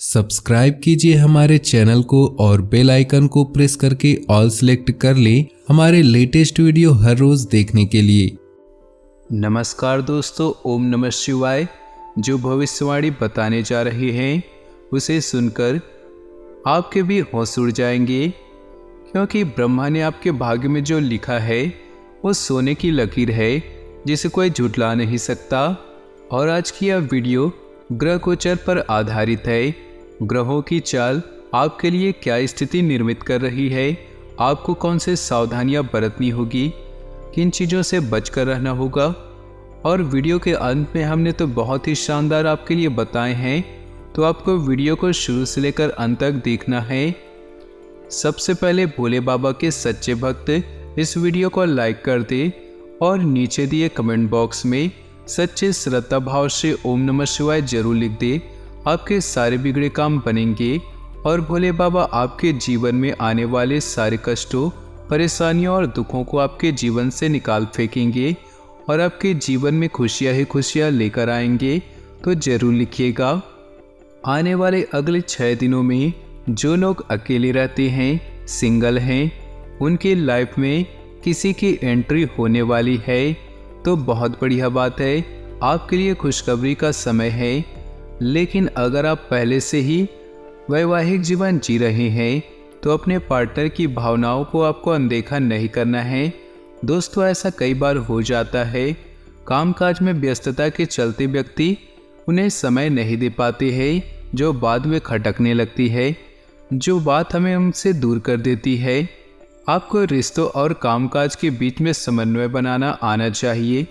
Subscribe कीजिए हमारे channel को और बेल आइकन को प्रेस करके ऑल सेलेक्ट कर लें हमारे लेटेस्ट वीडियो हर रोज देखने के लिए। नमस्कार दोस्तों, ओम नमः शिवाय। जो भविष्यवाणी बताने जा रहे हैं उसे सुनकर आपके भी होश उड़ जाएंगे, क्योंकि ब्रह्मा ने आपके भाग्य में जो लिखा है वो सोने की लकीर है जिसे कोई झुठला नहीं सकता। और आज की यह वीडियो ग्रह गोचर पर आधारित है। ग्रहों की चाल आपके लिए क्या स्थिति निर्मित कर रही है, आपको कौन से सावधानियां बरतनी होगी, किन चीज़ों से बचकर रहना होगा। और वीडियो के अंत में हमने तो बहुत ही शानदार आपके लिए बताए हैं, तो आपको वीडियो को शुरू से लेकर अंत तक देखना है। सबसे पहले भोले बाबा के सच्चे भक्त इस वीडियो को लाइक कर दे और नीचे दिए कमेंट बॉक्स में सच्चे श्रद्धा भाव से ओम नमः शिवाय जरूर लिख दे। आपके सारे बिगड़े काम बनेंगे और भोले बाबा आपके जीवन में आने वाले सारे कष्टों, परेशानियों और दुखों को आपके जीवन से निकाल फेंकेंगे और आपके जीवन में खुशियां ही खुशियां लेकर आएंगे। तो जरूर लिखिएगा। आने वाले अगले 6 दिनों में जो लोग अकेले रहते हैं, सिंगल हैं, उनकी लाइफ में किसी की एंट्री होने वाली है, तो बहुत बढ़िया बात है, आपके लिए खुशखबरी का समय है। लेकिन अगर आप पहले से ही वैवाहिक जीवन जी रहे हैं तो अपने पार्टनर की भावनाओं को आपको अनदेखा नहीं करना है। दोस्तों, ऐसा कई बार हो जाता है, कामकाज में व्यस्तता के चलते व्यक्ति उन्हें समय नहीं दे पाते हैं, जो बाद में खटकने लगती है, जो बात हमें उनसे दूर कर देती है। आपको रिश्तों और कामकाज के बीच में समन्वय बनाना आना चाहिए।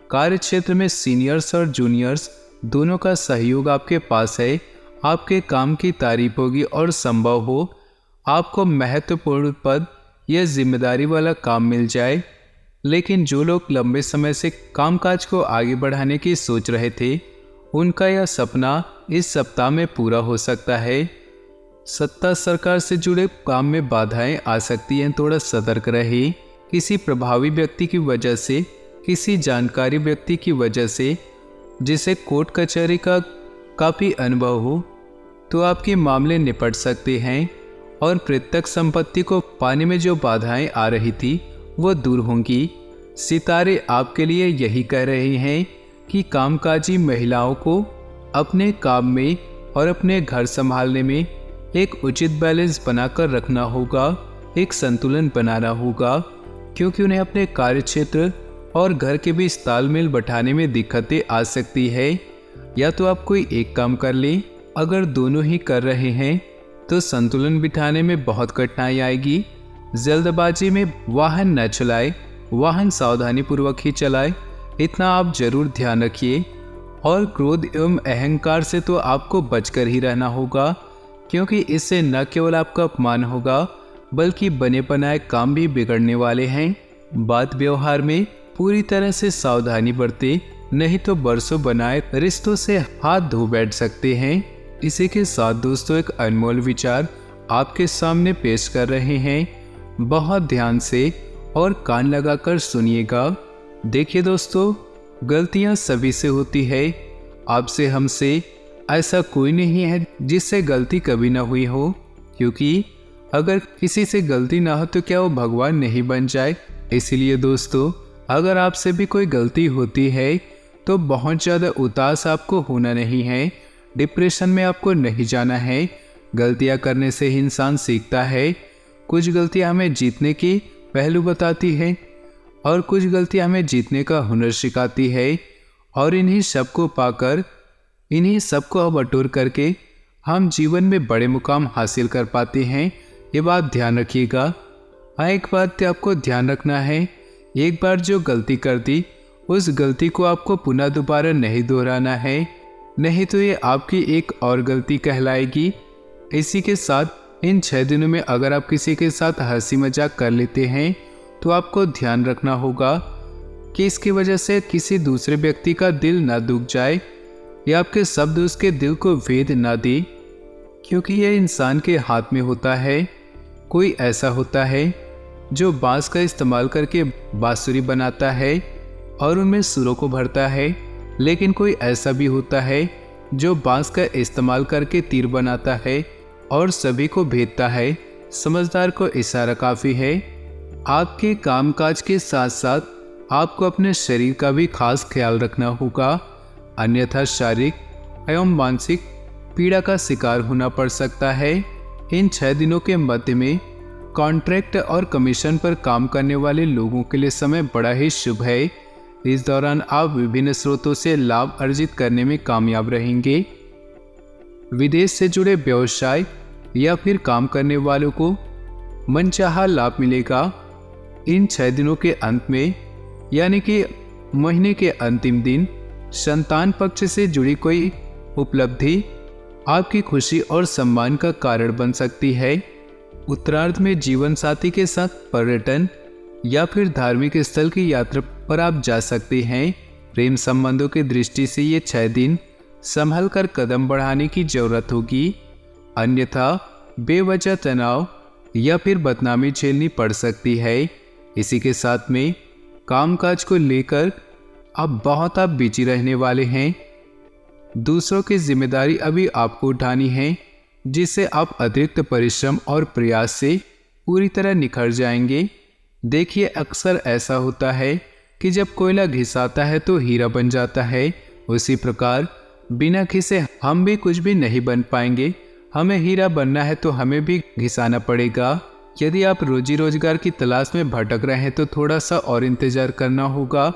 कार्य क्षेत्र में सीनियर्स और जूनियर्स दोनों का सहयोग आपके पास है। आपके काम की तारीफ होगी और संभव हो आपको महत्वपूर्ण पद या जिम्मेदारी वाला काम मिल जाए। लेकिन जो लोग लंबे समय से कामकाज को आगे बढ़ाने की सोच रहे थे, उनका यह सपना इस सप्ताह में पूरा हो सकता है। सत्ता सरकार से जुड़े काम में बाधाएं आ सकती हैं, थोड़ा सतर्क रहे। किसी प्रभावी व्यक्ति की वजह से, किसी जानकारी व्यक्ति की वजह से जिसे कोर्ट कचहरी का काफ़ी अनुभव हो, तो आपके मामले निपट सकते हैं और प्रत्यक्ष संपत्ति को पाने में जो बाधाएं आ रही थी वो दूर होंगी। सितारे आपके लिए यही कह रहे हैं कि कामकाजी महिलाओं को अपने काम में और अपने घर संभालने में एक उचित बैलेंस बनाकर रखना होगा, एक संतुलन बनाना होगा, क्योंकि उन्हें अपने कार्यक्षेत्र और घर के बीच तालमेल बैठाने में दिक्कतें आ सकती है। या तो आप कोई एक काम कर लें, अगर दोनों ही कर रहे हैं तो संतुलन बिठाने में बहुत कठिनाई आएगी। जल्दबाजी में वाहन न चलाएं, वाहन सावधानी पूर्वक ही चलाएं, इतना आप जरूर ध्यान रखिए। और क्रोध एवं अहंकार से तो आपको बचकर ही रहना होगा, क्योंकि इससे न केवल आपका अपमान होगा बल्कि बने बनाए काम भी बिगड़ने वाले हैं। बात व्यवहार में पूरी तरह से सावधानी बरते, नहीं तो बरसों बनाए रिश्तों से हाथ धो बैठ सकते हैं। इसी के साथ दोस्तों, एक अनमोल विचार आपके सामने पेश कर रहे हैं, बहुत ध्यान से और कान लगाकर सुनिएगा। देखिए दोस्तों, गलतियां सभी से होती है, आपसे हमसे ऐसा कोई नहीं है जिससे गलती कभी ना हुई हो, क्योंकि अगर किसी से गलती ना हो तो क्या वो भगवान नहीं बन जाए। इसीलिए दोस्तों, अगर आपसे भी कोई गलती होती है तो बहुत ज़्यादा उदास आपको होना नहीं है, डिप्रेशन में आपको नहीं जाना है। गलतियां करने से ही इंसान सीखता है। कुछ गलतियां हमें जीतने की पहलू बताती है और कुछ गलतियां हमें जीतने का हुनर सिखाती है। और इन्हीं सबको पाकर, इन्हीं सबको बटोर करके हम जीवन में बड़े मुकाम हासिल कर पाते हैं। ये बात ध्यान रखिएगा। एक बात आपको ध्यान रखना है, एक बार जो गलती कर दी उस गलती को आपको पुनः दोबारा नहीं दोहराना है, नहीं तो ये आपकी एक और गलती कहलाएगी। इसी के साथ इन 6 दिनों में अगर आप किसी के साथ हंसी मजाक कर लेते हैं तो आपको ध्यान रखना होगा कि इसकी वजह से किसी दूसरे व्यक्ति का दिल ना दुख जाए या आपके शब्द उसके दिल को वेद ना दे, क्योंकि यह इंसान के हाथ में होता है। कोई ऐसा होता है जो बांस का इस्तेमाल करके बांसुरी बनाता है और उनमें सुरों को भरता है, लेकिन कोई ऐसा भी होता है जो बांस का इस्तेमाल करके तीर बनाता है और सभी को भेदता है, समझदार को इशारा काफ़ी है। आपके कामकाज के साथ साथ आपको अपने शरीर का भी खास ख्याल रखना होगा, अन्यथा शारीरिक एवं मानसिक पीड़ा का शिकार होना पड़ सकता है। इन 6 दिनों के मध्य में कॉन्ट्रैक्ट और कमीशन पर काम करने वाले लोगों के लिए समय बड़ा ही शुभ है। इस दौरान आप विभिन्न स्रोतों से लाभ अर्जित करने में कामयाब रहेंगे। विदेश से जुड़े व्यवसाय या फिर काम करने वालों को मनचाहा लाभ मिलेगा। इन 6 दिनों के अंत में यानी कि महीने के अंतिम दिन संतान पक्ष से जुड़ी कोई उपलब्धि आपकी खुशी और सम्मान का कारण बन सकती है। उत्तरार्ध में जीवन साथी के साथ पर्यटन या फिर धार्मिक स्थल की यात्रा पर आप जा सकते हैं। प्रेम संबंधों की दृष्टि से ये 6 दिन संभल कर कदम बढ़ाने की जरूरत होगी, अन्यथा बेवजह तनाव या फिर बदनामी झेलनी पड़ सकती है। इसी के साथ में कामकाज को लेकर अब बहुत आप बिजी रहने वाले हैं। दूसरों की जिम्मेदारी अभी आपको उठानी है, जिससे आप अतिरिक्त परिश्रम और प्रयास से पूरी तरह निखर जाएंगे। देखिए, अक्सर ऐसा होता है कि जब कोयला घिसाता है तो हीरा बन जाता है। उसी प्रकार बिना घिसे हम भी कुछ भी नहीं बन पाएंगे। हमें हीरा बनना है तो हमें भी घिसाना पड़ेगा। यदि आप रोजी रोजगार की तलाश में भटक रहे हैं तो थोड़ा सा और इंतजार करना होगा।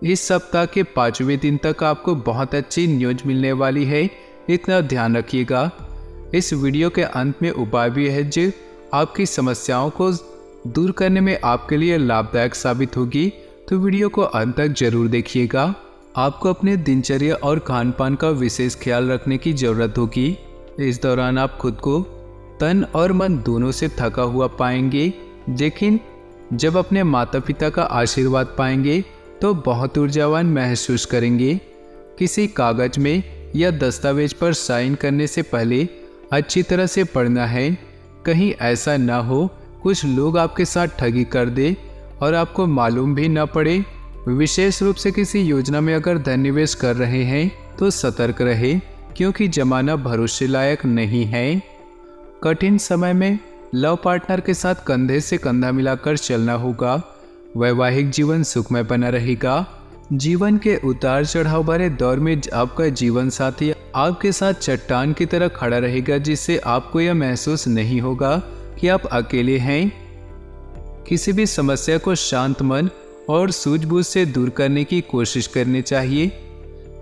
इस सप्ताह के 5वें दिन तक आपको बहुत अच्छी न्यूज मिलने वाली है, इतना ध्यान रखिएगा। इस वीडियो के अंत में उपाय भी है जो आपकी समस्याओं को दूर करने में आपके लिए लाभदायक साबित होगी, तो वीडियो को अंत तक जरूर देखिएगा। आपको अपने दिनचर्या और खान पान का विशेष ख्याल रखने की जरूरत होगी। इस दौरान आप खुद को तन और मन दोनों से थका हुआ पाएंगे, लेकिन जब अपने माता पिता का आशीर्वाद पाएंगे तो बहुत ऊर्जावान महसूस करेंगे। किसी कागज में या दस्तावेज पर साइन करने से पहले अच्छी तरह से पढ़ना है, कहीं ऐसा ना हो कुछ लोग आपके साथ ठगी कर दे और आपको मालूम भी ना पड़े। विशेष रूप से किसी योजना में अगर धन निवेश कर रहे हैं तो सतर्क रहे, क्योंकि जमाना भरोसे लायक नहीं है। कठिन समय में लव पार्टनर के साथ कंधे से कंधा मिलाकर चलना होगा। वैवाहिक जीवन सुखमय बना रहेगा। जीवन के उतार चढ़ाव भरे दौर में आपका जीवन साथी आपके साथ चट्टान की तरह खड़ा रहेगा, जिससे आपको यह महसूस नहीं होगा कि आप अकेले हैं। किसी भी समस्या को शांत मन और सूझबूझ से दूर करने की कोशिश करनी चाहिए।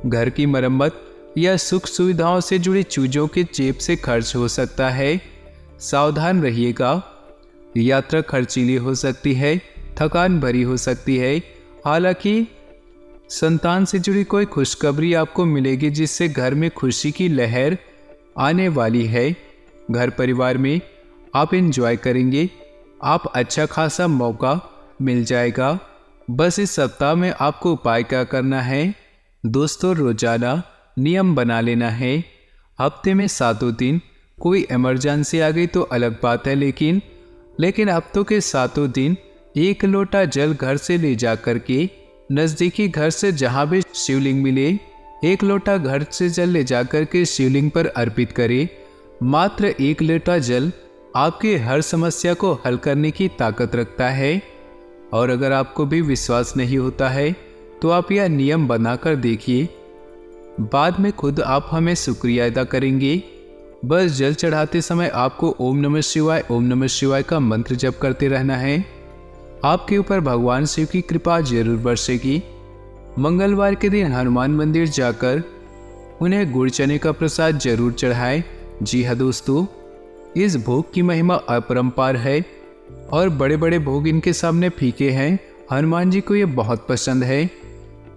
घर की मरम्मत या सुख सुविधाओं से जुड़ी चीजों के जेब से खर्च हो सकता है, सावधान रहिएगा। यात्रा खर्चीली हो सकती है, थकान भरी हो सकती है। हालांकि संतान से जुड़ी कोई खुशखबरी आपको मिलेगी, जिससे घर में खुशी की लहर आने वाली है। घर परिवार में आप एंजॉय करेंगे, आप अच्छा खासा मौका मिल जाएगा। बस इस सप्ताह में आपको उपाय क्या करना है दोस्तों, रोजाना नियम बना लेना है। हफ्ते में 7 दिन कोई इमरजेंसी आ गई तो अलग बात है, लेकिन हफ्तों के 7 दिन 1 लोटा जल घर से ले जा करके नज़दीकी घर से जहाँ भी शिवलिंग मिले 1 लोटा घर से जल ले जाकर के शिवलिंग पर अर्पित करें। मात्र 1 लोटा जल आपके हर समस्या को हल करने की ताकत रखता है। और अगर आपको भी विश्वास नहीं होता है तो आप यह नियम बनाकर देखिए, बाद में खुद आप हमें शुक्रिया अदा करेंगे। बस जल चढ़ाते समय आपको ओम नमः शिवाय का मंत्र जप करते रहना है। आपके ऊपर भगवान शिव की कृपा जरूर बरसेगी। मंगलवार के दिन हनुमान मंदिर जाकर उन्हें गुड़ चने का प्रसाद जरूर चढ़ाएं। जी हाँ दोस्तों, इस भोग की महिमा अपरंपार है और बड़े बड़े भोग इनके सामने फीके हैं। हनुमान जी को ये बहुत पसंद है।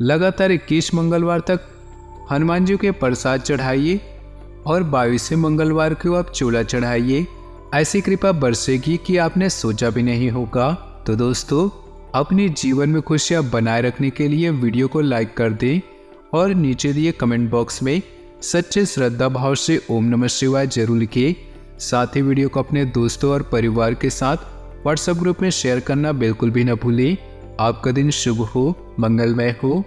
लगातार 21 मंगलवार तक हनुमान जी के प्रसाद चढ़ाइए और 22वें मंगलवार को आप चूल्हा चढ़ाइए। ऐसी कृपा बरसेगी कि आपने सोचा भी नहीं होगा। तो दोस्तों, अपने जीवन में खुशियाँ बनाए रखने के लिए वीडियो को लाइक कर दें और नीचे दिए कमेंट बॉक्स में सच्चे श्रद्धा भाव से ओम नमः शिवाय जरूर लिखिए। साथ ही वीडियो को अपने दोस्तों और परिवार के साथ व्हाट्सएप ग्रुप में शेयर करना बिल्कुल भी न भूलें। आपका दिन शुभ हो, मंगलमय हो।